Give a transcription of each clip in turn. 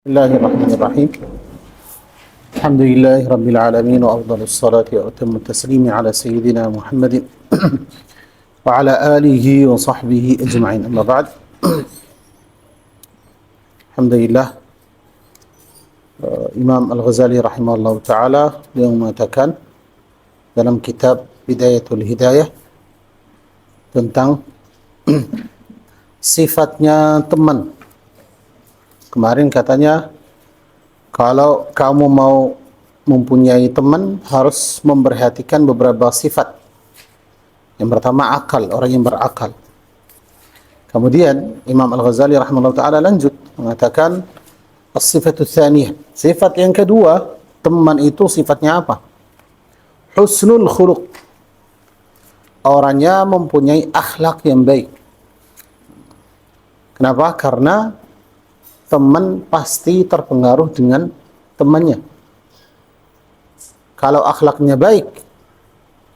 Bismillahirrahmanirrahim. Alhamdulillahi rabbil alamin wa afdhalus salati wa atammut taslimi ala sayyidina Muhammadin wa ala alihi wa sahbihi ajma'in. Amma ba'd. Alhamdulillah, Imam Al-Ghazali rahimahullah taala yang mengatakan dalam kitab Bidayatul Hidayah tentang sifatnya teman. Kemarin katanya, kalau kamu mau mempunyai teman, harus memperhatikan beberapa sifat. Yang pertama, akal, orang yang berakal. Kemudian, Imam Al-Ghazali rahimahullah ta'ala lanjut, mengatakan, as-sifatu tsaniyah. Sifat yang kedua, teman itu sifatnya apa? Husnul khuluq. Orangnya mempunyai akhlak yang baik. Kenapa? Karena teman pasti terpengaruh dengan temannya. Kalau akhlaknya baik,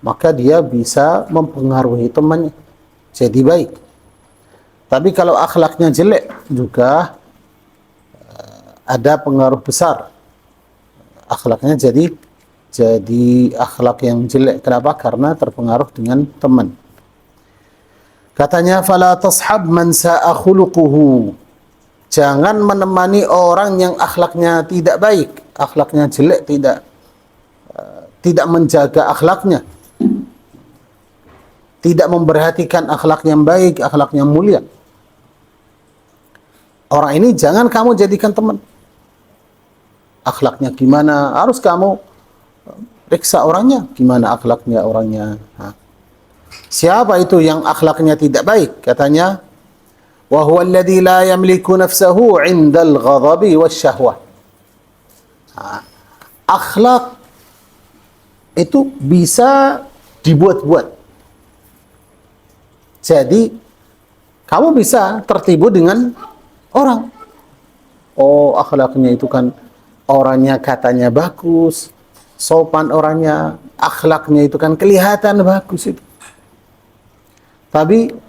maka dia bisa mempengaruhi temannya jadi baik. Tapi kalau akhlaknya jelek juga ada pengaruh besar. Akhlaknya jadi akhlak yang jelek. Kenapa? Karena terpengaruh dengan teman. Katanya, fala tashab man sa'a khuluquhu. Jangan menemani orang yang akhlaknya tidak baik, akhlaknya jelek, tidak menjaga akhlaknya, tidak memperhatikan akhlak yang baik, akhlak yang mulia. Orang ini jangan kamu jadikan teman. Akhlaknya gimana? Harus kamu periksa orangnya, gimana akhlaknya orangnya. Siapa itu yang akhlaknya tidak baik? Katanya, وهو الذي لا يملك نفسه عند الغضب والشهوة. Akhlak itu bisa dibuat-buat. Jadi kamu bisa tertipu dengan orang. Oh, akhlaknya itu kan orangnya katanya bagus, sopan orangnya, akhlaknya itu kan kelihatan bagus itu. Tapi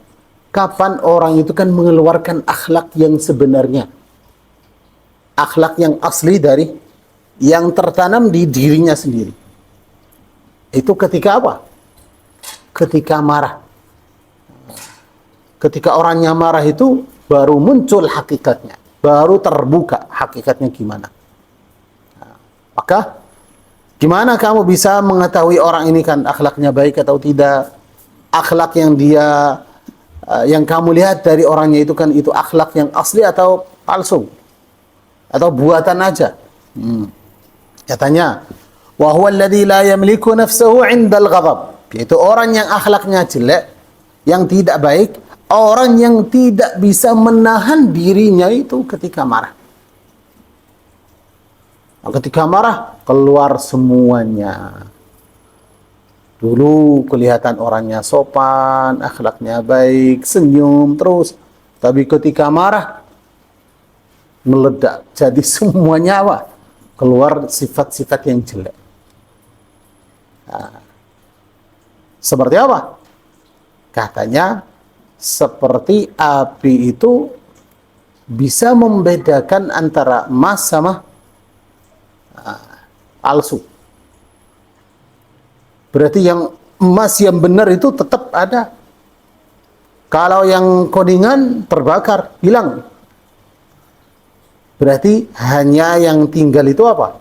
kapan orang itu kan mengeluarkan akhlak yang sebenarnya, akhlak yang asli dari yang tertanam di dirinya sendiri. Itu ketika apa? Ketika marah. Ketika orangnya marah itu baru muncul hakikatnya, baru terbuka hakikatnya gimana. Maka gimana kamu bisa mengetahui orang ini kan akhlaknya baik atau tidak? Akhlak yang kamu lihat dari orangnya itu kan itu akhlak yang asli atau palsu atau buatan aja. Katanya, wa huwa alladhi la yamliku nafsahu 'indal ghadab. Yaitu orang yang akhlaknya jelek, yang tidak baik, orang yang tidak bisa menahan dirinya itu ketika marah. Ketika marah keluar semuanya. Dulu kelihatan orangnya sopan, akhlaknya baik, senyum terus. Tapi ketika marah, meledak. Jadi semuanya apa? Keluar sifat-sifat yang jelek. Nah, seperti apa? Katanya, seperti api itu bisa membedakan antara emas sama palsu. Berarti yang emas yang benar itu tetap ada. Kalau yang kodingan terbakar, hilang. Berarti hanya yang tinggal itu apa?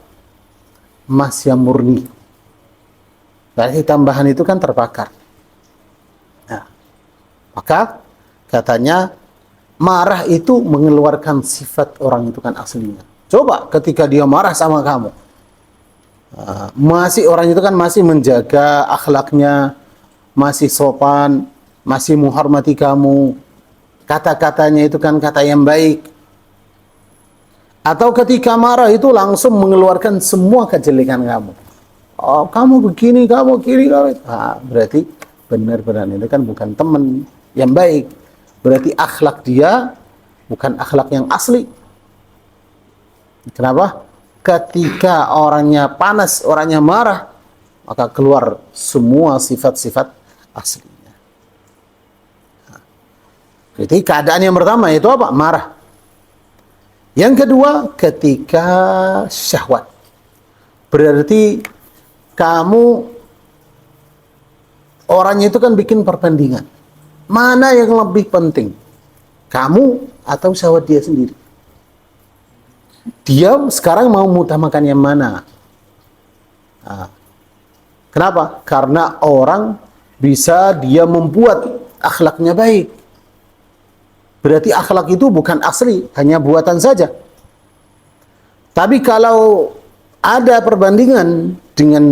Emas yang murni. Berarti tambahan itu kan terbakar. Nah, maka katanya marah itu mengeluarkan sifat orang itu kan aslinya. Coba ketika dia marah sama kamu. Masih orang itu kan masih menjaga akhlaknya, masih sopan, masih menghormati kamu, kata-katanya itu kan kata yang baik. Atau ketika marah itu langsung mengeluarkan semua kejelekan kamu. Oh, kamu begini, kamu kiri, kamu. Berarti benar-benar itu kan bukan teman yang baik. Berarti akhlak dia bukan akhlak yang asli. Kenapa? Ketika orangnya panas, orangnya marah, maka keluar semua sifat-sifat aslinya. Jadi keadaan yang pertama itu apa? Marah. Yang kedua, ketika syahwat. Berarti kamu orangnya itu kan bikin perbandingan. Mana yang lebih penting? Kamu atau syahwat dia sendiri? Dia sekarang mau mengutamakan yang mana? Nah, kenapa? Karena orang bisa dia membuat akhlaknya baik. Berarti akhlak itu bukan asli, hanya buatan saja. Tapi kalau ada perbandingan dengan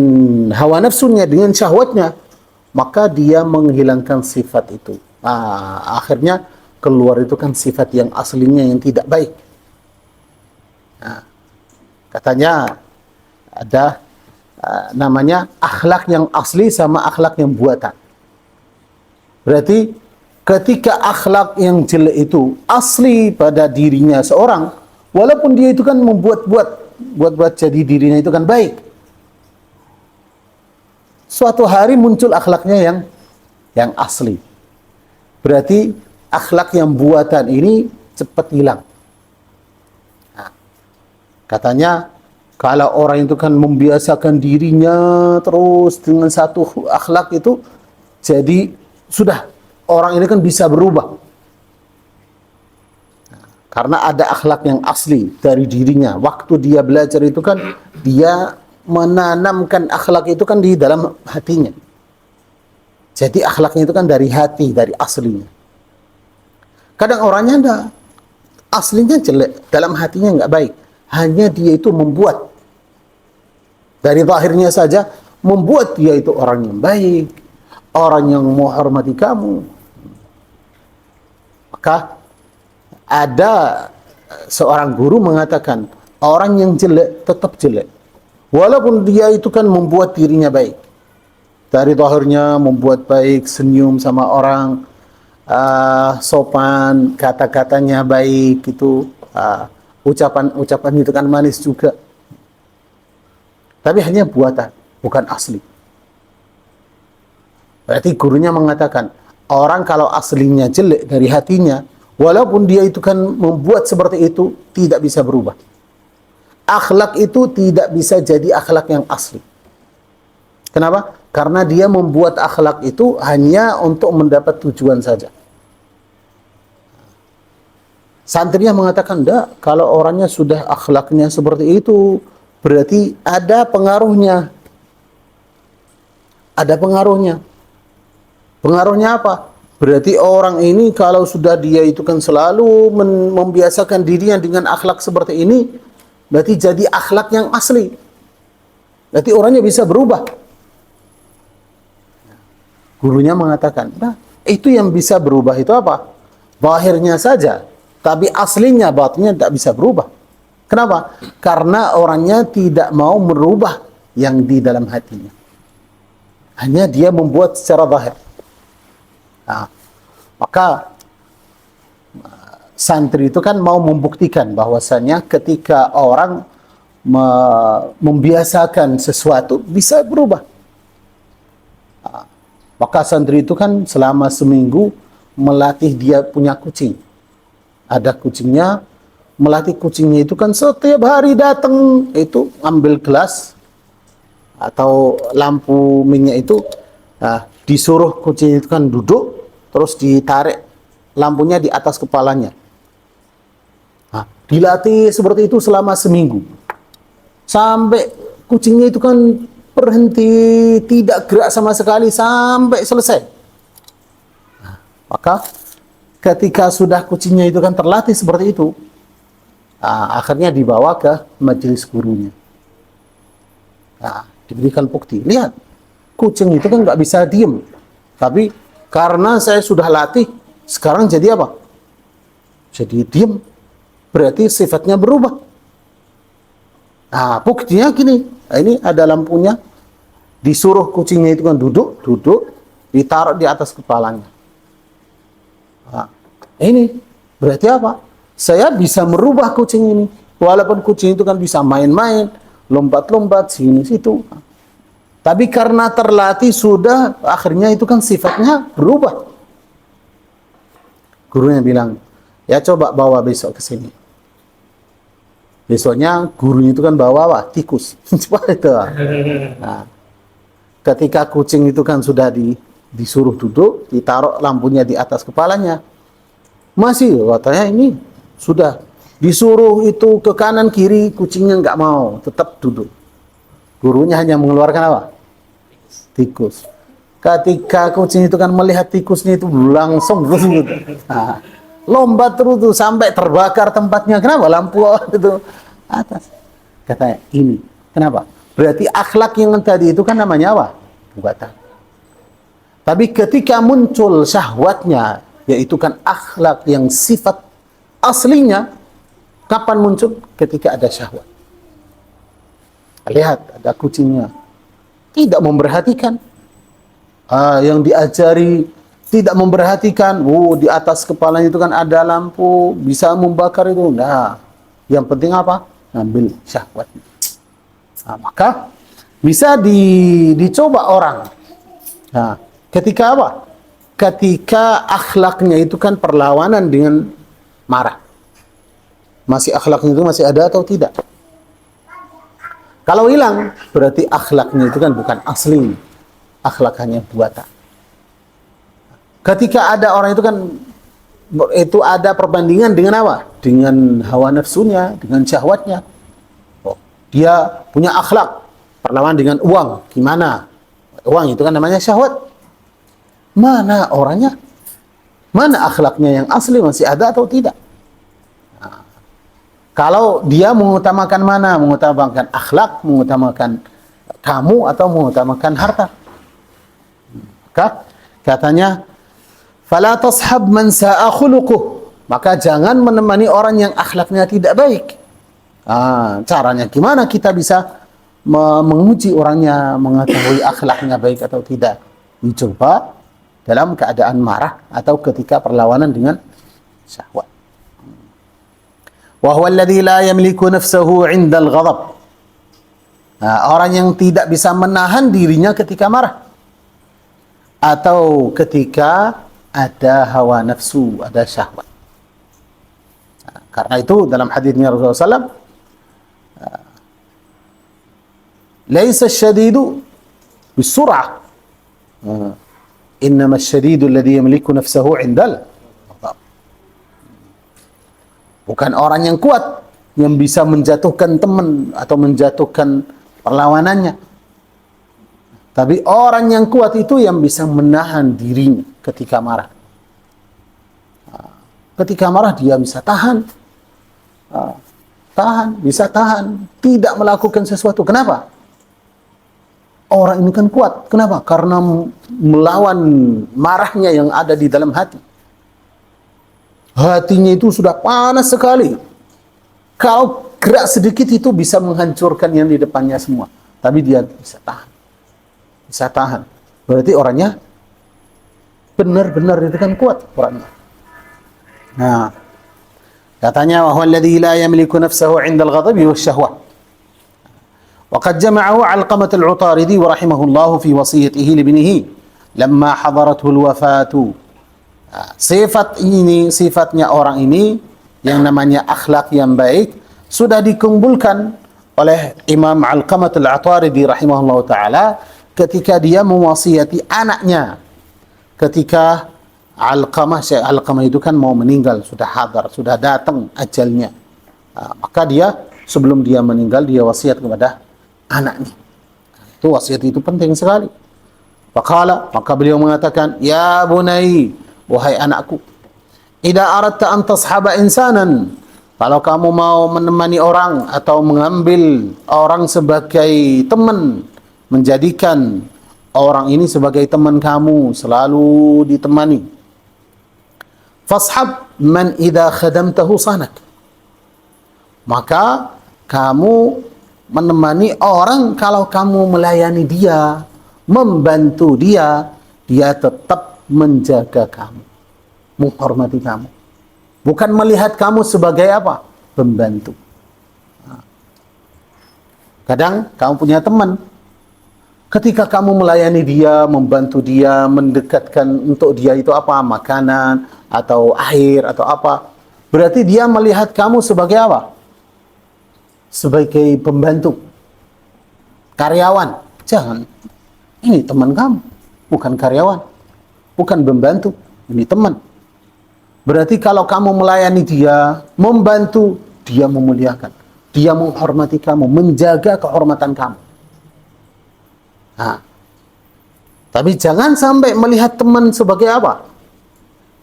hawa nafsunya, dengan syahwatnya, maka dia menghilangkan sifat itu. Akhirnya keluar itu kan sifat yang aslinya yang tidak baik. Nah, katanya ada namanya akhlak yang asli sama akhlak yang buatan. Berarti ketika akhlak yang jelek itu asli pada dirinya seorang, walaupun dia itu kan buat jadi dirinya itu kan baik, suatu hari muncul akhlaknya yang asli. Berarti akhlak yang buatan ini cepat hilang. Katanya kalau orang itu kan membiasakan dirinya terus dengan satu akhlak itu, jadi sudah orang ini kan bisa berubah. Karena ada akhlak yang asli dari dirinya. Waktu dia belajar itu kan dia menanamkan akhlak itu kan di dalam hatinya. Jadi akhlaknya itu kan dari hati, dari aslinya. Kadang orangnya enggak, aslinya jelek, dalam hatinya enggak baik. Hanya dia itu membuat, dari zahirnya saja, membuat dia itu orang yang baik, orang yang menghormati kamu. Maka ada seorang guru mengatakan, orang yang jelek tetap jelek. Walaupun dia itu kan membuat dirinya baik. Dari zahirnya membuat baik, senyum sama orang, sopan, kata-katanya baik, itu ucapan itu kan manis juga. Tapi hanya buatan, bukan asli. Berarti gurunya mengatakan, orang kalau aslinya jelek dari hatinya, walaupun dia itu kan membuat seperti itu, tidak bisa berubah. Akhlak itu tidak bisa jadi akhlak yang asli. Kenapa? Karena dia membuat akhlak itu hanya untuk mendapat tujuan saja. Santrinya mengatakan, enggak, kalau orangnya sudah akhlaknya seperti itu, berarti ada pengaruhnya. Ada pengaruhnya. Pengaruhnya apa? Berarti orang ini kalau sudah dia itu kan selalu membiasakan dirinya dengan akhlak seperti ini, berarti jadi akhlak yang asli. Berarti orangnya bisa berubah. Gurunya mengatakan, nah, itu yang bisa berubah itu apa? Zahirnya saja. Tapi aslinya, batinnya tidak bisa berubah. Kenapa? Karena orangnya tidak mau merubah yang di dalam hatinya. Hanya dia membuat secara zahir. Nah, maka santri itu kan mau membuktikan bahwasanya ketika orang membiasakan sesuatu bisa berubah. Nah, maka santri itu kan selama seminggu melatih dia punya kucing. Ada kucingnya, melatih kucingnya itu kan setiap hari datang itu ambil gelas atau lampu minyak itu, disuruh kucing itu kan duduk, terus ditarik lampunya di atas kepalanya. Dilatih seperti itu selama seminggu. Sampai kucingnya itu kan berhenti, tidak gerak sama sekali sampai selesai. Maka ketika sudah kucingnya itu kan terlatih seperti itu, akhirnya dibawa ke majelis gurunya. Diberikan bukti. Lihat, kucing itu kan nggak bisa diem. Tapi karena saya sudah latih, sekarang jadi apa? Jadi diem. Berarti sifatnya berubah. Buktinya gini. Ini ada lampunya. Disuruh kucingnya itu kan duduk, ditaruh di atas kepalanya. Ini berarti apa? Saya bisa merubah kucing ini. Walaupun kucing itu kan bisa main-main, lompat-lompat sini situ. Tapi karena terlatih sudah, akhirnya itu kan sifatnya berubah. Gurunya bilang, ya coba bawa besok ke sini. besoknya gurunya itu kan bawa apa? Tikus. Coba itu. Nah, ketika kucing itu kan sudah disuruh duduk, ditaruh lampunya di atas kepalanya, masih katanya ini sudah disuruh itu ke kanan kiri, kucingnya nggak mau, tetap duduk. Gurunya hanya mengeluarkan apa? Tikus. Ketika kucing itu kan melihat tikusnya itu langsung nah, lomba terus tuh sampai terbakar tempatnya. Kenapa? Lampu itu atas. Katanya ini. Kenapa? Berarti akhlak yang tadi itu kan namanya apa? Perbuatan. Tapi ketika muncul syahwatnya, yaitu kan akhlak yang sifat aslinya, kapan muncul? Ketika ada syahwat. Lihat, ada kucingnya. Tidak memperhatikan. Yang diajari tidak memperhatikan. Di atas kepalanya itu kan ada lampu, bisa membakar itu. Nah, yang penting apa? Ngambil syahwat. Nah, maka bisa dicoba orang. Nah, ketika apa? Ketika akhlaknya itu kan perlawanan dengan marah. Masih akhlaknya itu masih ada atau tidak? Kalau hilang, berarti akhlaknya itu kan bukan asli. Akhlak hanya buatan. Ketika ada orang itu kan itu ada perbandingan dengan apa? Dengan hawa nafsunya, dengan syahwatnya. Dia punya akhlak, perlawanan dengan uang. Gimana? Uang itu kan namanya syahwat. Mana orangnya? Mana akhlaknya yang asli, masih ada atau tidak? Nah, kalau dia mengutamakan mana? Mengutamakan akhlak, mengutamakan kamu, atau mengutamakan harta? Maka katanya, fala tashab man sa'a khuluquh. Maka jangan menemani orang yang akhlaknya tidak baik. Caranya gimana kita bisa menguji orangnya, mengetahui akhlaknya baik atau tidak? Dicoba dalam keadaan marah atau ketika perlawanan dengan syahwat. Wa huwa alladhi la yamliku nafsahu 'inda al-ghadab. Orang yang tidak bisa menahan dirinya ketika marah atau ketika ada hawa nafsu, ada syahwat. Karena itu dalam hadisnya Rasulullah SAW, laisa syadidu bisur'ah, innama syadidu alladhi yamliku nafsahu 'indal ghadab. Bukan orang yang kuat yang bisa menjatuhkan teman atau menjatuhkan perlawanannya. Tapi orang yang kuat itu yang bisa menahan dirinya ketika marah. Ketika marah dia bisa tahan. Bisa tahan. Tidak melakukan sesuatu. Kenapa? Orang ini kan kuat. Kenapa? Karena melawan marahnya yang ada di dalam hati. Hatinya itu sudah panas sekali. Kalau gerak sedikit itu bisa menghancurkan yang di depannya semua. Tapi dia bisa tahan. Bisa tahan. Berarti orangnya benar-benar itu kan kuat orangnya. Nah, katanya wa huwa alladhi la yamliku nafsahu 'inda al-ghadabi wasyahwah. Wa qad jama'ahu 'Alqamah al-'Utaridi wa rahimahullahu fi wasiyatihi li ibnihi lamma hadarathu al-wafatu. Sifat ini, sifatnya orang ini yang namanya akhlak yang baik sudah dikumpulkan oleh Imam Alqamah al-'Utaridi rahimahullahu taala ketika dia mewasiati anaknya. Ketika Alqamah itu kan mau meninggal, sudah hadar, sudah datang ajalnya. Maka dia sebelum dia meninggal dia wasiat kepada anaknya. Itu wasiat itu penting sekali. Maka beliau mengatakan, ya bunai, wahai anakku, idza aradta an tashaba insanan, kalau kamu mau menemani orang atau mengambil orang sebagai teman, menjadikan orang ini sebagai teman kamu, selalu ditemani. Fashab man idza khadamtahu sanak. Maka kamu menemani orang kalau kamu melayani dia, membantu dia, dia tetap menjaga kamu, menghormati kamu. Bukan melihat kamu sebagai apa? Pembantu. Kadang kamu punya teman, ketika kamu melayani dia, membantu dia, mendekatkan untuk dia itu apa? Makanan, atau air, atau apa. Berarti dia melihat kamu sebagai apa? sebagai pembantu, karyawan. Jangan. Ini teman kamu, bukan karyawan, bukan pembantu, ini teman. Berarti kalau kamu melayani dia, membantu, dia memuliakan, dia menghormati kamu, menjaga kehormatan kamu. Nah, tapi jangan sampai melihat teman sebagai apa?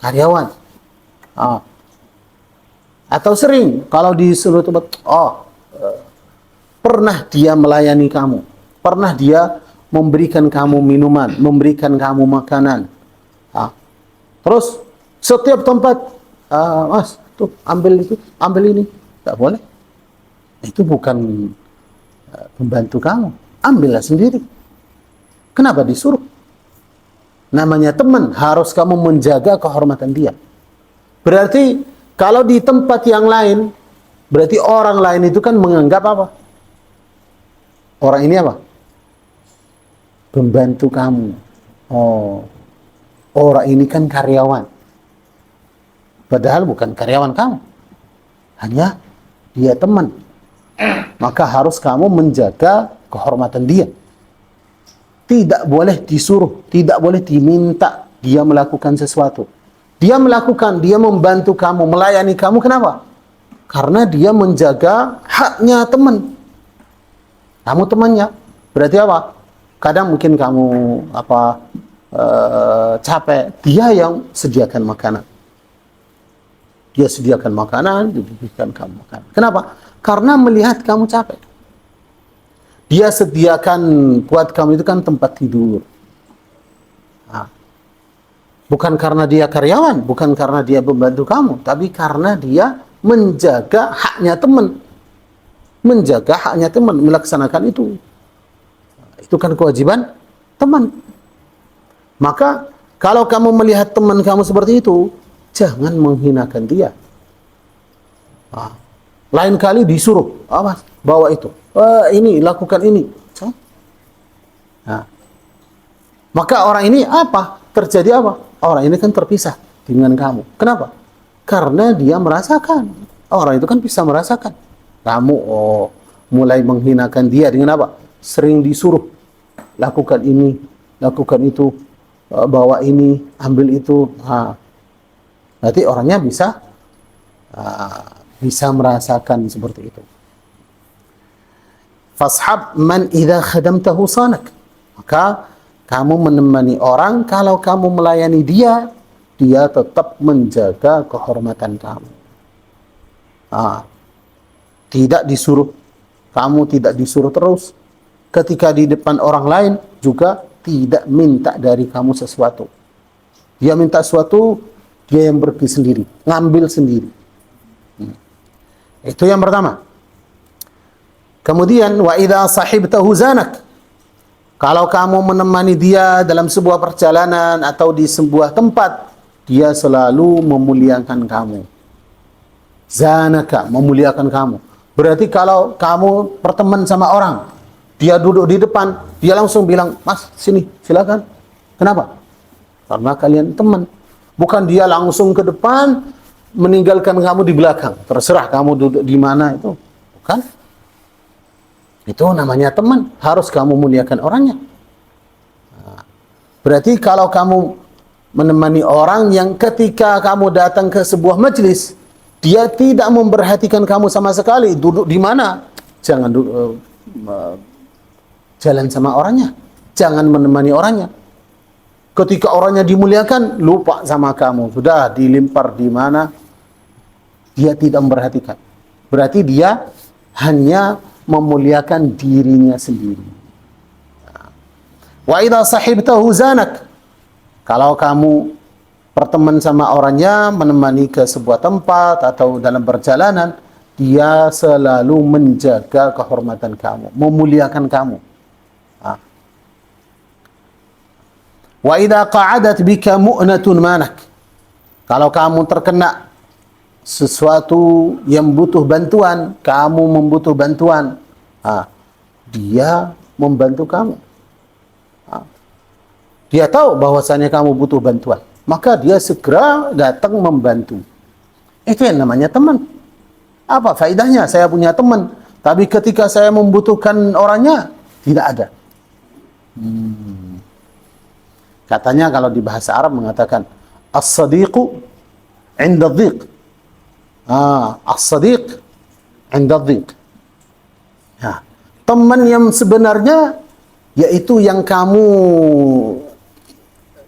Karyawan. Ah. Atau sering kalau disuruh tempat, pernah dia melayani kamu, pernah dia memberikan kamu minuman, memberikan kamu makanan. Terus setiap tempat, mas, tuh ambil itu, ambil ini, tak boleh. Itu bukan pembantu kamu, ambillah sendiri. Kenapa disuruh? Namanya teman, harus kamu menjaga kehormatan dia. Berarti kalau di tempat yang lain, berarti orang lain itu kan menganggap apa? Orang ini apa? Pembantu kamu. Oh, orang ini kan karyawan. Padahal bukan karyawan kamu. Hanya dia teman. Maka harus kamu menjaga kehormatan dia. Tidak boleh disuruh, tidak boleh diminta dia melakukan sesuatu. Dia melakukan, dia membantu kamu, melayani kamu. Kenapa? Karena dia menjaga haknya teman. Kamu temannya. Berarti apa? Kadang mungkin kamu capek, dia yang sediakan makanan. Dia sediakan makanan, diberikan kamu makan. Kenapa? Karena melihat kamu capek. Dia sediakan buat kamu itu kan tempat tidur. Nah, bukan karena dia karyawan, bukan karena dia pembantu kamu, tapi karena dia menjaga haknya teman. Menjaga haknya teman, melaksanakan itu. Itu kan kewajiban teman. Maka kalau kamu melihat teman kamu seperti itu, jangan menghinakan dia. Nah, lain kali disuruh, mas, bawa itu. Ini, lakukan ini. Nah, maka orang ini apa? Terjadi apa? Orang ini kan terpisah dengan kamu. Kenapa? Karena dia merasakan. Orang itu kan bisa merasakan. Kamu mulai menghinakan dia dengan apa? Sering disuruh. Lakukan ini, lakukan itu, bawa ini, ambil itu. Nah, berarti orangnya bisa merasakan seperti itu. Fashab man idza khadamtahu sanak. Maka kamu menemani orang, kalau kamu melayani dia, dia tetap menjaga kehormatan kamu. Tidak disuruh, kamu tidak disuruh terus. Ketika di depan orang lain juga tidak minta dari kamu sesuatu. Dia minta sesuatu, dia yang pergi sendiri, ngambil sendiri. Itu yang pertama. Kemudian wa idza sahibtahu zanak. Kalau kamu menemani dia dalam sebuah perjalanan atau di sebuah tempat, dia selalu memuliakan kamu. Zanaka, memuliakan kamu. Berarti kalau kamu berteman sama orang, dia duduk di depan, dia langsung bilang, "Mas, sini, silakan." Kenapa? Karena kalian teman. Bukan dia langsung ke depan meninggalkan kamu di belakang. Terserah kamu duduk di mana itu. Bukan? Itu namanya teman. Harus kamu muliakan orangnya. Berarti kalau kamu menemani orang yang ketika kamu datang ke sebuah majelis, dia tidak memperhatikan kamu sama sekali. Duduk di mana? Jangan jalan sama orangnya. Jangan menemani orangnya. Ketika orangnya dimuliakan, lupa sama kamu. Sudah dilimpar di mana, dia tidak memperhatikan. Berarti dia hanya memuliakan dirinya sendiri. Wa idza sahibtahu zanak. Kalau kamu berteman sama orangnya, menemani ke sebuah tempat atau dalam perjalanan, dia selalu menjaga kehormatan kamu, memuliakan kamu. Wa idza qa'adat bika mu'natun manak. Kalau kamu terkena sesuatu yang butuh bantuan, kamu membutuh bantuan, dia membantu kamu. Dia tahu bahwasannya kamu butuh bantuan, maka dia segera datang membantu. Itu yang namanya teman. Apa faedahnya saya punya teman? Tapi ketika saya membutuhkan orangnya, tidak ada. Katanya kalau di bahasa Arab mengatakan as-sadiqu 'inda dhiq. As-sadiq 'inda dhiq. Ya, teman yang sebenarnya yaitu yang kamu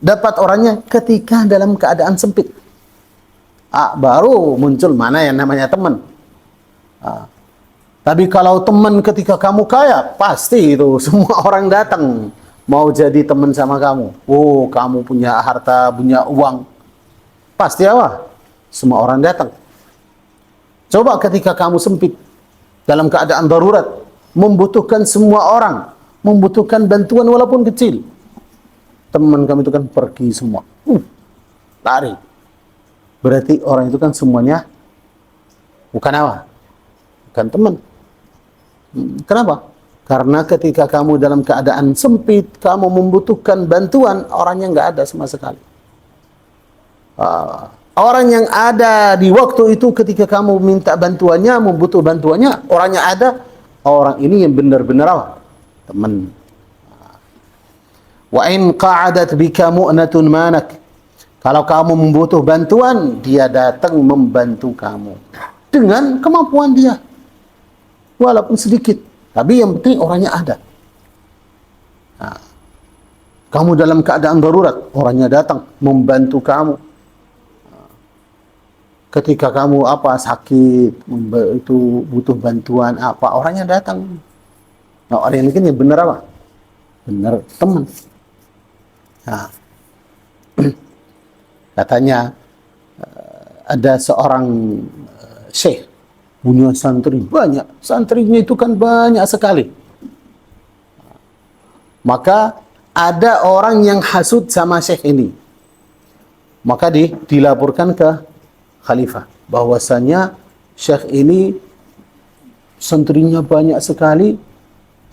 dapat orangnya ketika dalam keadaan sempit. Baru muncul mana yang namanya teman. Tapi kalau teman ketika kamu kaya, pasti itu semua orang datang mau jadi teman sama kamu. Oh, kamu punya harta, punya uang. Pasti apa? Semua orang datang. Coba ketika kamu sempit, dalam keadaan darurat, membutuhkan semua orang, membutuhkan bantuan walaupun kecil. Teman kamu itu kan pergi semua. Lari. Berarti orang itu kan semuanya bukan apa? Bukan teman. Kenapa? Karena ketika kamu dalam keadaan sempit, kamu membutuhkan bantuan, orangnya nggak ada sama sekali. Orang yang ada di waktu itu ketika kamu minta bantuannya, membutuh bantuannya, orangnya ada, orang ini yang benar-benar apa? Teman. Wa in qa'adat bika mu'natun manak. Kalau kamu membutuh bantuan, dia datang membantu kamu dengan kemampuan dia. Walaupun sedikit, tapi yang penting orangnya ada. Kamu dalam keadaan darurat, orangnya datang membantu kamu. Ketika kamu sakit, itu butuh bantuan orangnya datang. Nah, orang ini kan yang benar apa? Benar teman. Katanya ada seorang syekh punya santri banyak, santrinya itu kan banyak sekali. Maka ada orang yang hasud sama syekh ini, maka dilaporkan ke khalifah bahwasanya syekh ini santrinya banyak sekali.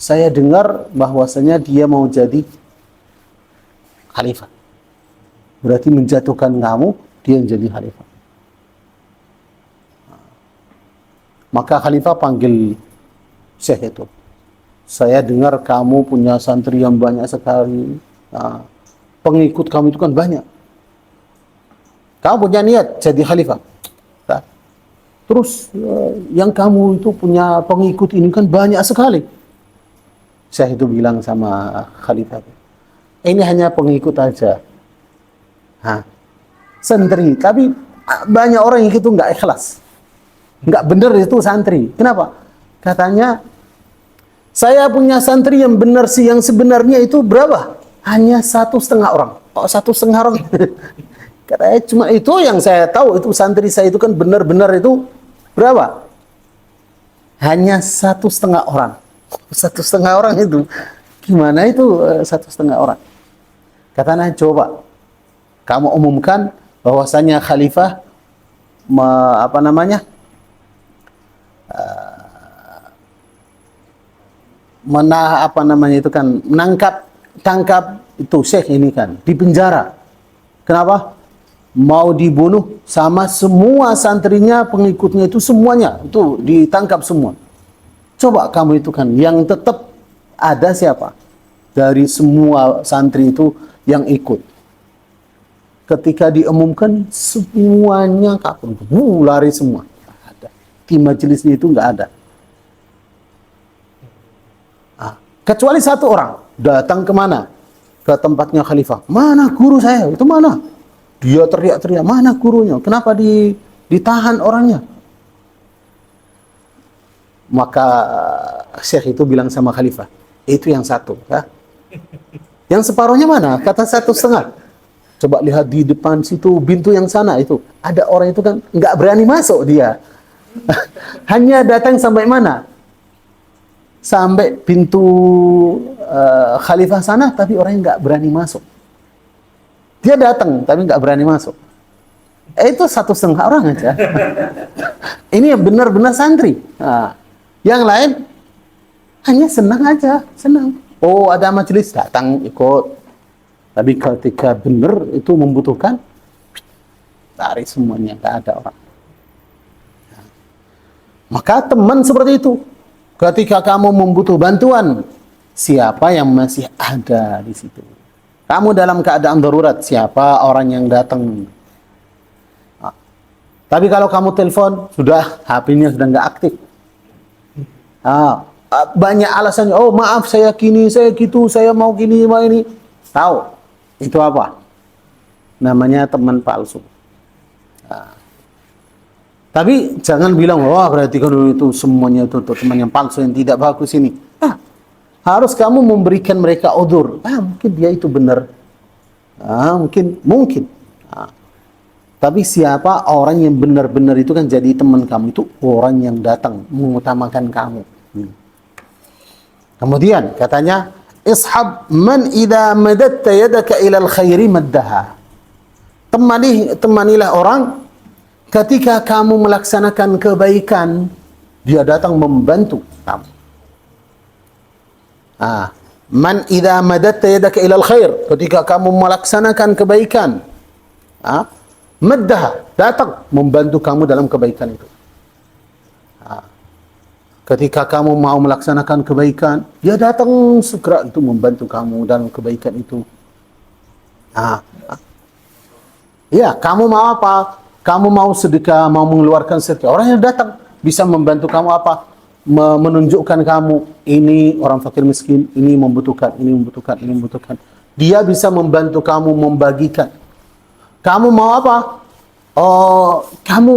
Saya dengar bahwasanya dia mau jadi khalifah, berarti menjatuhkan kamu, dia yang jadi khalifah. Maka khalifah panggil syekh itu. Saya dengar kamu punya santri yang banyak sekali. Pengikut kamu itu kan banyak. Kamu punya niat jadi khalifah. Terus yang kamu itu punya pengikut ini kan banyak sekali. Syekh itu bilang sama khalifah, ini hanya pengikut aja. Santri, tapi banyak orang yang itu nggak ikhlas. Nggak benar itu santri. Kenapa? Katanya, saya punya santri yang benar sih, yang sebenarnya itu berapa? Hanya 1,5 orang. 1,5 orang. Katanya cuma itu yang saya tahu, itu santri saya itu kan benar-benar itu berapa? Hanya 1,5 orang. 1,5 orang itu. Gimana itu 1,5 orang? Katanya, coba kamu umumkan bahwasanya khalifah tangkap itu syekh ini kan di penjara. Kenapa? Mau dibunuh sama semua santrinya, pengikutnya itu semuanya itu ditangkap semua. Coba kamu itu kan yang tetap ada siapa dari semua santri itu yang ikut. Ketika diumumkan semuanya kabur, lari semua. Di majelisnya itu nggak ada. Kecuali satu orang datang kemana? Ke tempatnya khalifah. Mana guru saya? Itu mana? Dia teriak-teriak, mana gurunya? Kenapa ditahan orangnya? Maka syekh itu bilang sama khalifah, itu yang satu. Ya. Yang separuhnya mana? Kata 1,5. Coba lihat di depan situ, pintu yang sana itu. Ada orang itu kan nggak berani masuk dia. Hanya datang sampai mana? Sampai pintu khalifah sana, tapi orangnya nggak berani masuk. Dia datang, tapi nggak berani masuk. Itu 1,5 orang aja. Ini yang benar-benar santri. Yang lain hanya senang aja, senang. Oh, ada majelis, datang ikut. Tapi ketika benar itu membutuhkan, lari semuanya, nggak ada orang. Maka teman seperti itu. Ketika kamu membutuh bantuan, siapa yang masih ada di situ? Kamu dalam keadaan darurat, siapa orang yang datang? Nah, tapi kalau kamu telepon, sudah HP-nya sudah nggak aktif. Banyak alasannya. Oh maaf, saya gini, saya gitu, saya mau gini, mau ini. Tahu itu apa? Namanya teman palsu. Nah, tapi jangan bilang, wah berarti kalau itu semuanya itu teman yang palsu yang tidak bagus ini. Harus kamu memberikan mereka udzur. Mungkin dia itu benar. Mungkin. Tapi siapa orang yang benar-benar itu kan jadi teman kamu itu orang yang datang mengutamakan kamu. Kemudian katanya, ishab man idza madatta yadaka ila al-khairi maddaha. Temanilah orang ketika kamu melaksanakan kebaikan, dia datang membantu kamu. Man idza madatta yadaka ila al-khair, ketika kamu melaksanakan kebaikan, maddaha, datang membantu kamu dalam kebaikan itu. Ketika kamu mau melaksanakan kebaikan, dia datang segera itu membantu kamu dalam kebaikan itu. Ya, kamu mau apa? Kamu mau sedekah, mau mengeluarkan sedekah. Orang yang datang bisa membantu kamu apa? Menunjukkan kamu, ini orang fakir miskin, ini membutuhkan, ini membutuhkan, ini membutuhkan. Dia bisa membantu kamu membagikan. Kamu mau apa? Kamu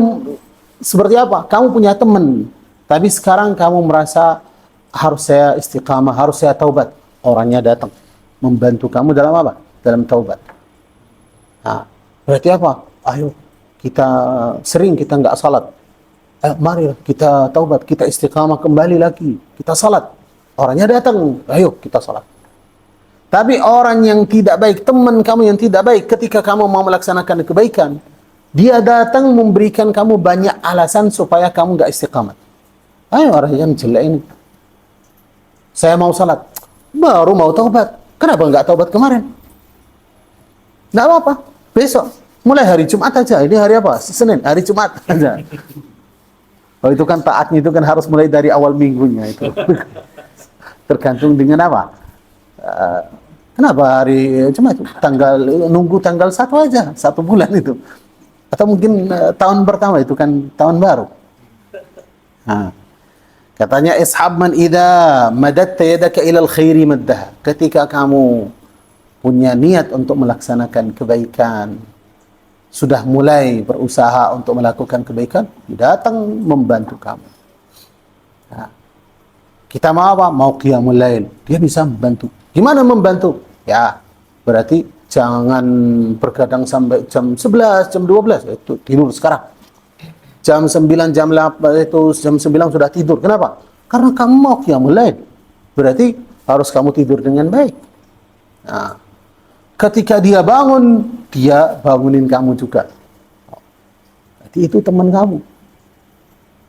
seperti apa? Kamu punya teman, tapi sekarang kamu merasa harus saya istiqamah, harus saya taubat. Orangnya datang membantu kamu dalam apa? Dalam taubat. Berarti apa? Ayo kita nggak salat. Mari kita taubat, kita istiqamah kembali lagi, kita salat. Orangnya datang, ayo kita salat. Tapi orang yang tidak baik, teman kamu yang tidak baik, ketika kamu mau melaksanakan kebaikan, dia datang memberikan kamu banyak alasan supaya kamu nggak istiqamah. Ayo orang yang jelek ini, saya mau salat, baru mau taubat. Kenapa nggak taubat kemarin? Nggak apa-apa, besok. Mulai hari Jumat aja. Ini hari apa? Senin, hari Jumat aja. Kalau itu kan taatnya itu kan harus mulai dari awal minggunya itu. Tergantung dengan apa? Kenapa hari Jumat? Nunggu tanggal 1 aja, 1 bulan itu. Atau mungkin tahun pertama itu kan tahun baru. Katanya ishab man idza madatta yadaka ila al-khairi maddaha. Ketika kamu punya niat untuk melaksanakan kebaikan, sudah mulai berusaha untuk melakukan kebaikan, datang membantu kamu. Kita mau apa? Mau qiyamul lail, dia bisa membantu. Gimana membantu? Ya, berarti jangan bergadang sampai jam 11, jam 12, itu tidur sekarang. Jam 9, jam 8, itu jam 9 sudah tidur. Kenapa? Karena kamu mau qiyamul lail. Berarti harus kamu tidur dengan baik. Ketika dia bangun, dia bangunin kamu juga. Berarti itu teman kamu.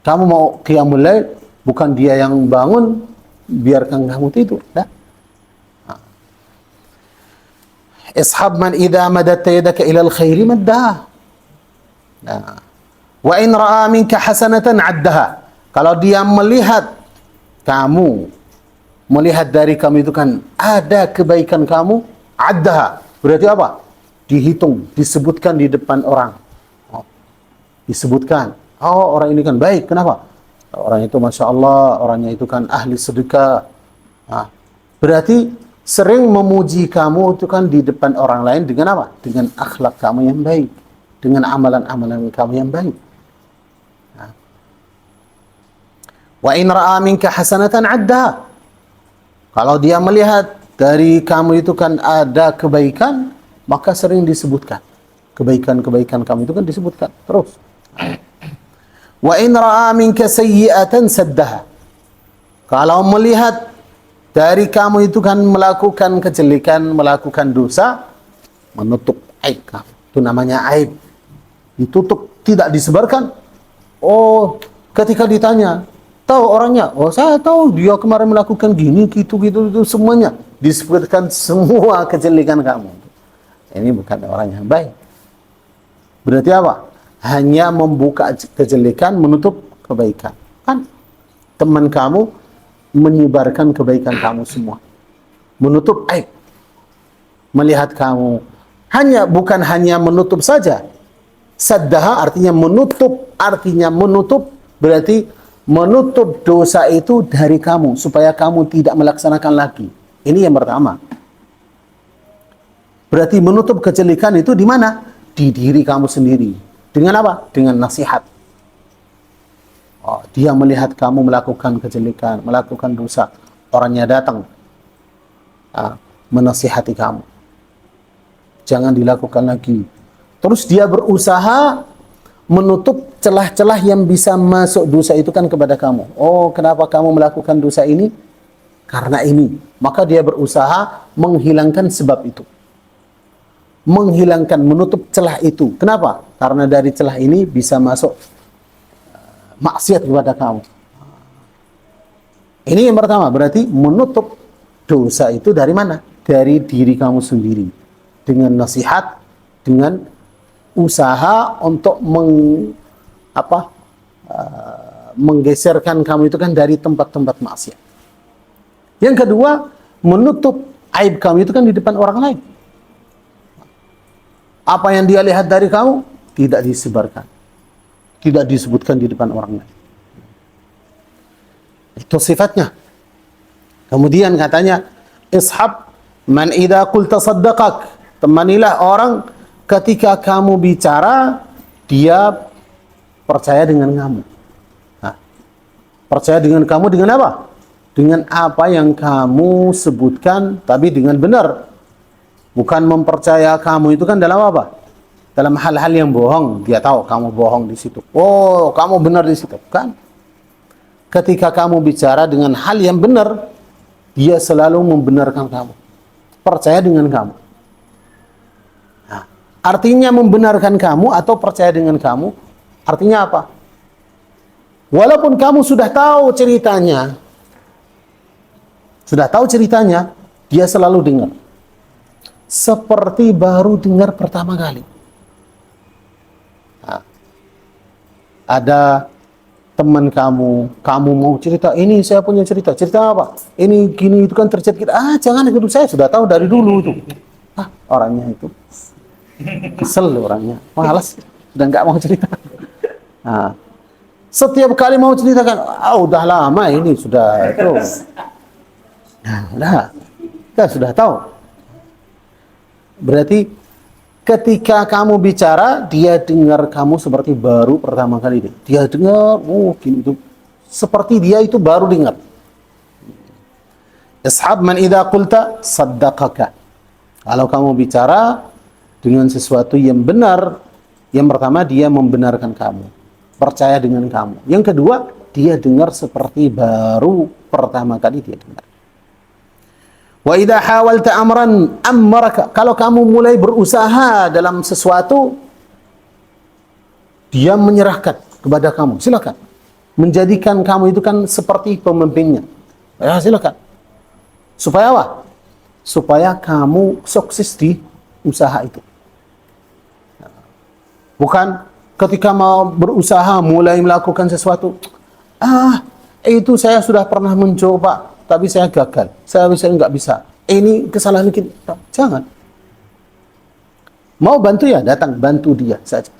Kamu mau qiyamul lail, bukan dia yang bangun, biarkan kamu tidur. Ishab man idza madatta yadaka ila al-khairi maddaha. Wa in ra'a minka hasanatan 'addaha. Kalau dia melihat dari kamu itu kan ada kebaikan kamu, 'addaha. Berarti apa? Dihitung, disebutkan di depan orang. Disebutkan. Orang ini kan baik. Kenapa? Orang itu Masya Allah, orangnya itu kan ahli sedekah. Berarti sering memuji kamu itu kan di depan orang lain dengan apa? Dengan akhlak kamu yang baik. Dengan amalan-amalan kamu yang baik. Wa in ra'a minka hasanatan 'addaha. Kalau dia melihat dari kamu itu kan ada kebaikan, maka sering disebutkan. Kebaikan-kebaikan kamu itu kan disebutkan terus. Wa in ra'a minka sayyi'atan saddaha. Kalau melihat dari kamu itu kan melakukan kejelekan, melakukan dosa, menutup aib kamu. Itu namanya aib. Ditutup, tidak disebarkan. Ketika ditanya, tahu orangnya? Saya tahu dia kemarin melakukan gini, gitu, semuanya. Disebutkan semua kejelekan kamu. Ini bukan orang yang baik. Berarti apa? Hanya membuka kejelekan, menutup kebaikan. Kan teman kamu menyebarkan kebaikan kamu semua, menutup aib, melihat kamu bukan hanya menutup saja. Saddaha artinya menutup berarti menutup dosa itu dari kamu supaya kamu tidak melaksanakan lagi. Ini yang pertama. Berarti menutup kejelekan itu di mana? Di diri kamu sendiri. Dengan apa? Dengan nasihat. Oh, dia melihat kamu melakukan kejelekan, melakukan dosa, orangnya datang menasihati kamu. Jangan dilakukan lagi. Terus dia berusaha menutup celah-celah yang bisa masuk dosa itu kan kepada kamu. Oh, kenapa kamu melakukan dosa ini? Karena ini. Maka dia berusaha menghilangkan sebab itu. Menutup celah itu. Kenapa? Karena dari celah ini bisa masuk maksiat kepada kamu. Ini yang pertama, berarti menutup dosa itu dari mana? Dari diri kamu sendiri. Dengan nasihat, dengan usaha untuk menggeserkan kamu itu kan dari tempat-tempat maksiat. Yang kedua, menutup aib kamu itu kan di depan orang lain. Apa yang dia lihat dari kamu tidak disebarkan, tidak disebutkan di depan orang lain. Itu sifatnya. Kemudian katanya, ishab man idza qulta saddaqak. Temanilah orang ketika kamu bicara, dia percaya dengan kamu. Nah, percaya dengan kamu dengan apa? Dengan apa yang kamu sebutkan, tapi dengan benar. Bukan mempercaya kamu itu kan dalam apa? Dalam hal-hal yang bohong. Dia tahu kamu bohong di situ. Oh, kamu benar di situ. Kan? Ketika kamu bicara dengan hal yang benar, dia selalu membenarkan kamu. Percaya dengan kamu. Artinya membenarkan kamu atau percaya dengan kamu, artinya apa? Walaupun kamu sudah tahu ceritanya, dia selalu dengar. Seperti baru dengar pertama kali. Nah, ada teman kamu mau cerita, ini saya punya cerita apa? Ini gini itu kan terjadi. Jangan ikut, saya sudah tahu dari dulu itu. Orangnya itu kesel orangnya, malas, udah nggak mau cerita. Nah, setiap kali mau ceritakan, udah lama ini sudah itu. Nah, kita sudah tahu. Berarti ketika kamu bicara, dia dengar kamu seperti baru pertama kali. Dia dengar, mungkin itu seperti dia itu baru dengar. Ishab man idza qulta saddaqaka. Kalau kamu bicara dengan sesuatu yang benar, yang pertama dia membenarkan kamu, percaya dengan kamu. Yang kedua, dia dengar seperti baru pertama kali dia dengar. Wa idza hawalta amran ammaraka. Kalau kamu mulai berusaha dalam sesuatu, dia menyerahkan kepada kamu. Silakan. Menjadikan kamu itu kan seperti pemimpinnya. Ya, silakan. Supaya apa? Supaya kamu sukses di usaha itu. Bukan ketika mau berusaha mulai melakukan sesuatu, itu saya sudah pernah mencoba, tapi saya gagal. Saya nggak bisa. Ini kesalahan kita. Jangan. Mau bantu ya, datang bantu dia saja.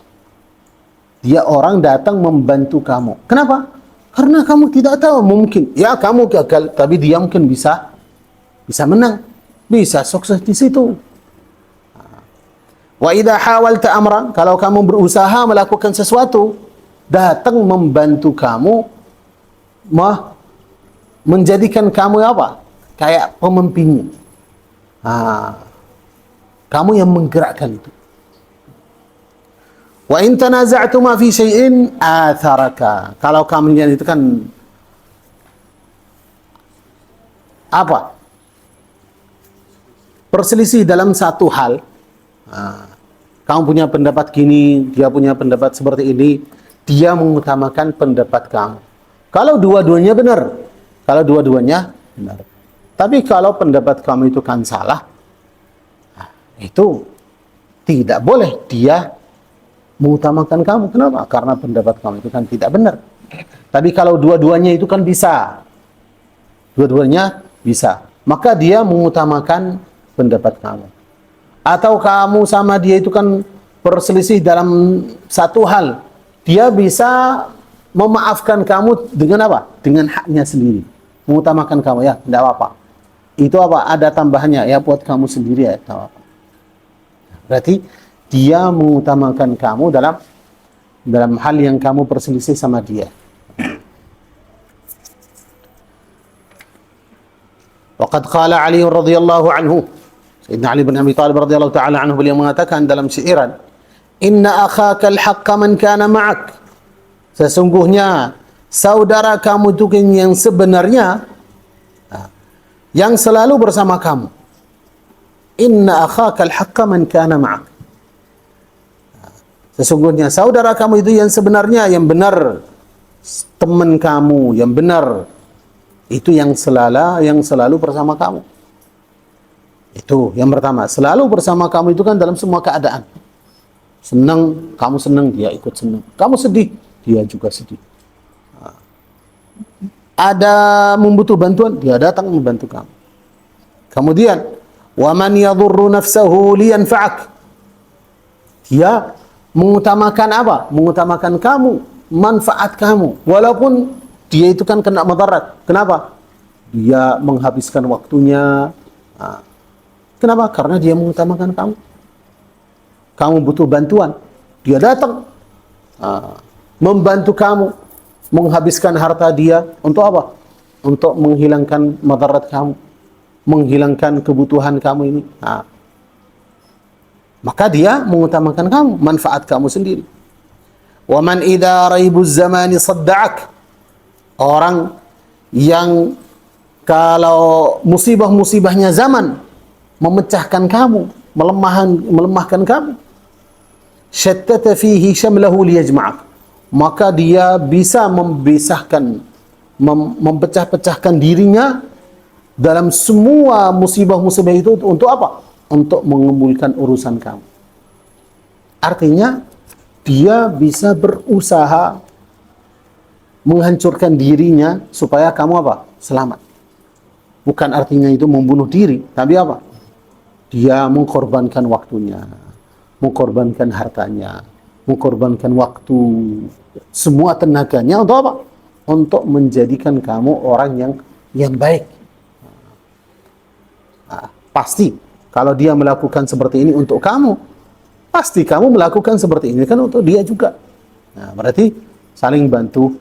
Dia orang datang membantu kamu. Kenapa? Karena kamu tidak tahu, mungkin ya kamu gagal, tapi dia mungkin bisa menang, bisa sukses di situ. Wa idza hawalta amran, kalau kamu berusaha melakukan sesuatu, datang membantu kamu, menjadikan kamu apa? Kayak pemimpinnya. Kamu yang menggerakkan itu. Wa in tanaza'tuma fi syai'in atharaka. Kalau kalian itu kan apa? Perselisih dalam satu hal. Kamu punya pendapat gini, dia punya pendapat seperti ini, dia mengutamakan pendapat kamu. Kalau dua-duanya benar, tapi kalau pendapat kamu itu kan salah, itu tidak boleh dia mengutamakan kamu. Kenapa? Karena pendapat kamu itu kan tidak benar. Tapi kalau dua-duanya itu kan bisa Dua-duanya bisa. Maka dia mengutamakan pendapat kamu. Atau kamu sama dia itu kan berselisih dalam satu hal. Dia bisa memaafkan kamu dengan apa? Dengan haknya sendiri. Mengutamakan kamu, ya, tidak apa-apa. Itu apa? Ada tambahannya, ya, buat kamu sendiri, ya, tidak apa-apa. Berarti dia mengutamakan kamu dalam hal yang kamu berselisih sama dia. Waqad qala Ali radhiyallahu anhu, Sayyidina Ali bin Abi Thalib radhiyallahu ta'ala anhu, beliau mengatakan dalam syairan, "Inna akhaka al-haqqa man kana ma'ak." Sesungguhnya saudara kamu itu yang sebenarnya yang selalu bersama kamu. Inna akhaka al-haqqa man kana ma'ak. Sesungguhnya saudara kamu itu yang sebenarnya, yang benar, teman kamu yang benar, itu yang selalu bersama kamu. Itu yang pertama, selalu bersama kamu itu kan dalam semua keadaan. Senang, kamu senang, dia ikut senang. Kamu sedih, dia juga sedih. Ada membutuh bantuan, dia datang membantu kamu. Kemudian, wa man yadhurru nafsahu liyanfa'ak. Dia mengutamakan apa? Mengutamakan kamu, manfaat kamu. Walaupun dia itu kan kena madarat. Kenapa? Dia menghabiskan waktunya. Kenapa? Karena dia mengutamakan kamu. Kamu butuh bantuan, dia datang membantu kamu, menghabiskan harta dia untuk apa? Untuk menghilangkan madarat kamu, menghilangkan kebutuhan kamu ini. Maka dia mengutamakan kamu, manfaat kamu sendiri. Wa man idza raibuz zamani sadda'ak. Orang yang kalau musibah-musibahnya zaman memecahkan kamu, melemahkan kamu, syattata fihi syamlahu liyajma'ak. Maka dia bisa mempecah-pecahkan dirinya dalam semua musibah-musibah itu untuk apa? Untuk mengumpulkan urusan kamu. Artinya dia bisa berusaha menghancurkan dirinya supaya kamu apa? Selamat. Bukan artinya itu membunuh diri, tapi apa? Dia mengkorbankan waktunya, mengkorbankan hartanya, mengkorbankan waktu, semua tenaganya untuk apa? Untuk menjadikan kamu orang yang baik. Pasti kalau dia melakukan seperti ini untuk kamu, pasti kamu melakukan seperti ini kan untuk dia juga. Berarti saling membantu.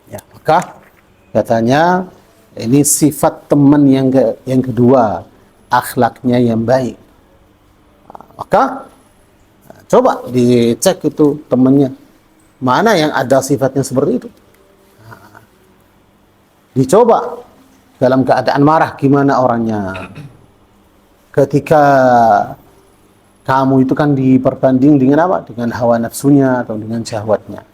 Ya, maka katanya ini sifat teman yang kedua, akhlaknya yang baik. Maka coba dicek itu temannya, mana yang ada sifatnya seperti itu. Dicoba dalam keadaan marah gimana orangnya. Ketika kamu itu kan diperbanding dengan apa? Dengan hawa nafsunya atau dengan syahwatnya.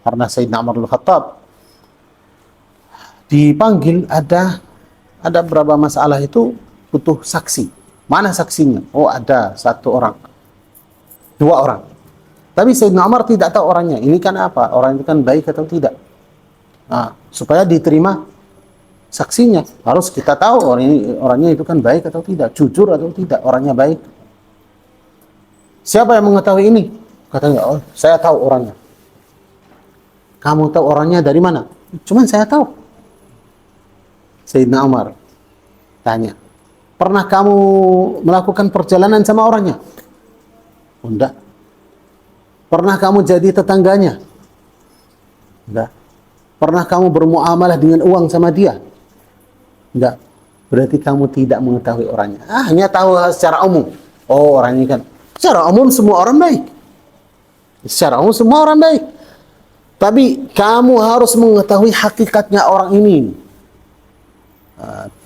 Karena Sayyidina Umar bin Khattab dipanggil, ada beberapa masalah itu butuh saksi. Mana saksinya? Oh, ada 1 orang, 2 orang. Tapi Sayyidina Umar tidak tahu orangnya. Ini kan apa? Orang itu kan baik atau tidak. Supaya diterima saksinya, harus kita tahu orangnya itu kan baik atau tidak, jujur atau tidak, orangnya baik. Siapa yang mengetahui ini? Katanya, oh, saya tahu orangnya. Kamu tahu orangnya dari mana? Cuman saya tahu. Sayyidina Umar tanya, pernah kamu melakukan perjalanan sama orangnya? Enggak. Pernah kamu jadi tetangganya? Enggak. Pernah kamu bermuamalah dengan uang sama dia? Enggak. Berarti kamu tidak mengetahui orangnya. Hanya tahu secara umum. Oh, orang ini kan. Secara umum semua orang baik. Secara umum semua orang baik. Tapi kamu harus mengetahui hakikatnya orang ini.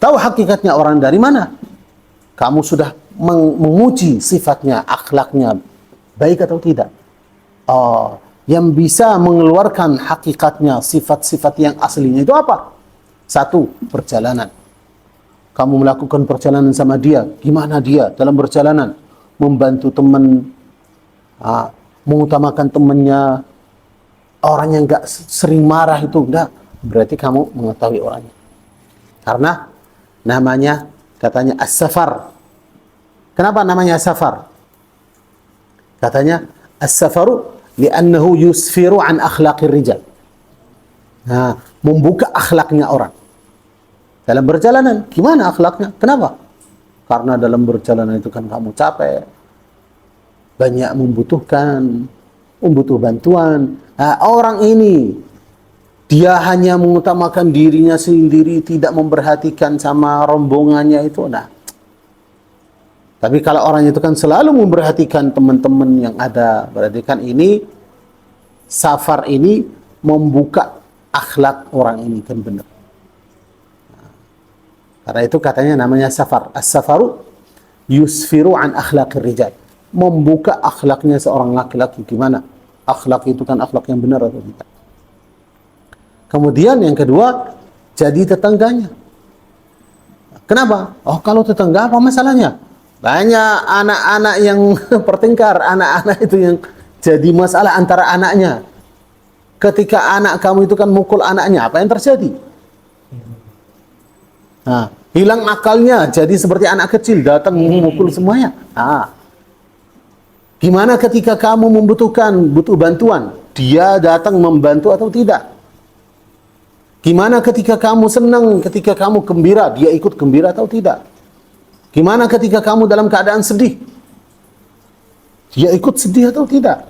Tahu hakikatnya orang dari mana? Kamu sudah menguji sifatnya, akhlaknya, baik atau tidak. Yang bisa mengeluarkan hakikatnya, sifat-sifat yang aslinya itu apa? 1, perjalanan. Kamu melakukan perjalanan sama dia, gimana dia dalam perjalanan? Membantu teman, mengutamakan temannya, orang yang nggak sering marah itu enggak, berarti kamu mengetahui orangnya. Karena namanya katanya as-safar. Kenapa namanya as-safar? Katanya as-safaru li'annahu yusfiru an akhlaqir rijal. Nah, membuka akhlaknya orang. Dalam perjalanan, gimana akhlaknya? Kenapa? Karena dalam perjalanan itu kan kamu capek, banyak membutuh bantuan. Nah, orang ini dia hanya mengutamakan dirinya sendiri, tidak memperhatikan sama rombongannya itu. Nah, tapi kalau orang itu kan selalu memperhatikan teman-teman yang ada, berarti kan ini safar ini membuka akhlak orang ini kan benar. Nah, karena itu katanya namanya safar. As-safaru yusfiru an akhlaqir rijal. Membuka akhlaknya seorang laki-laki. Gimana? Akhlak itu kan akhlak yang benar atau tidak? Kemudian yang kedua, jadi tetangganya. Kenapa? Oh, kalau tetangga apa masalahnya? Banyak anak-anak yang bertengkar, anak-anak itu yang jadi masalah antara anaknya. Ketika anak kamu itu kan mukul anaknya, apa yang terjadi? Nah, hilang akalnya, jadi seperti anak kecil, datang memukul semuanya. Nah, gimana ketika kamu butuh bantuan, dia datang membantu atau tidak? Gimana ketika kamu senang, ketika kamu gembira, dia ikut gembira atau tidak? Gimana ketika kamu dalam keadaan sedih, dia ikut sedih atau tidak?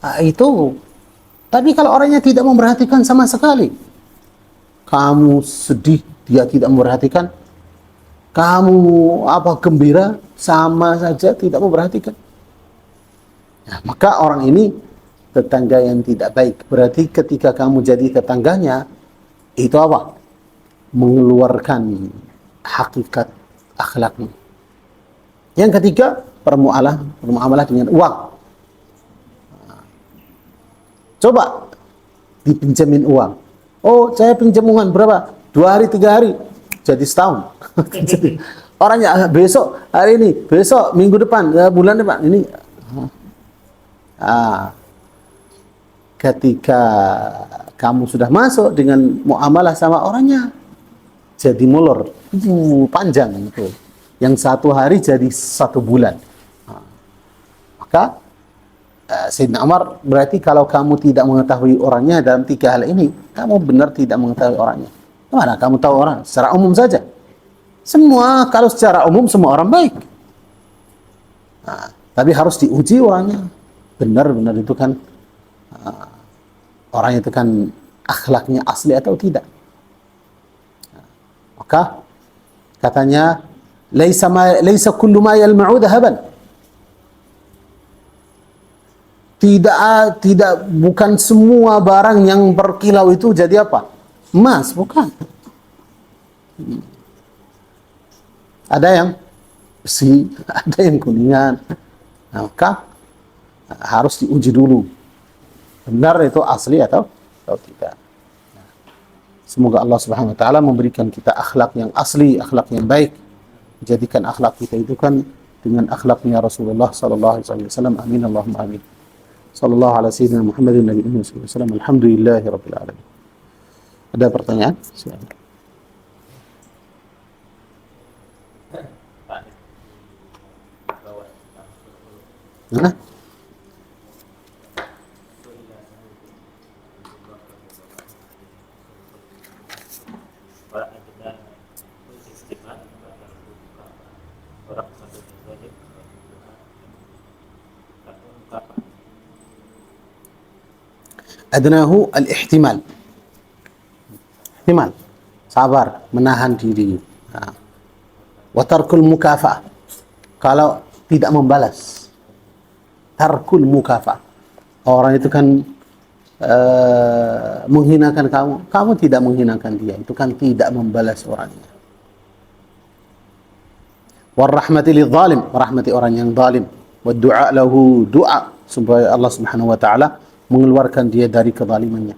Nah, itu. Tapi kalau orangnya tidak memperhatikan sama sekali, kamu sedih, dia tidak memperhatikan. Kamu gembira, sama saja tidak memperhatikan. Nah, maka orang ini tetangga yang tidak baik. Berarti ketika kamu jadi tetangganya, itu apa? Mengeluarkan hakikat akhlaknya. Yang ketiga, bermuamalah dengan uang. Coba dipinjemin uang. Oh, saya pinjam uang berapa? 2 hari, 3 hari. Jadi setahun. Jadi, orangnya besok, hari ini, besok, minggu depan, bulan depan. Ini. Ketika kamu sudah masuk dengan muamalah sama orangnya, jadi molor. Panjang itu. Yang 1 hari jadi 1 bulan. Maka Sayyidina Umar, berarti kalau kamu tidak mengetahui orangnya dalam 3 hal ini, kamu benar tidak mengetahui orangnya. Mana kamu tahu orang? Secara umum saja. Kalau secara umum semua orang baik. Nah, tapi harus diuji orangnya. Benar-benar itu kan orang itu kan akhlaknya asli atau tidak. Maka katanya laisa kullu ma yalma'u dhahaban. Tidak, bukan semua barang yang berkilau itu jadi apa? Emas, bukan. Ada yang besi, ada yang kuningan. Nah, maka harus diuji dulu. Benar itu asli atau tidak. Semoga Allah Subhanahu wa taala memberikan kita akhlak yang asli, akhlak yang baik. Jadikan akhlak kita itu kan dengan akhlaknya Rasulullah sallallahu alaihi wasallam. Amin Allahumma amin. Sallallahu ala sayyidina Muhammadin nabiyina sallallahu alaihi wasallam. Alhamdulillahirabbil alamin. Ada pertanyaan? Silakan. Hah? Adnahu al-ihtimal. Ihtimal. Sabar, menahan diri. Wa tarkul mukafa'ah. Kalau tidak membalas. Tarkul mukafa'ah. Orang itu kan menghinakan kamu tidak menghinakan dia. Itu kan tidak membalas orangnya. Warahmati lidzalim, merahmati orang yang zalim. Wa du'a lahu, doa supaya Allah Subhanahu wa taala mengeluarkan dia dari kezalimannya.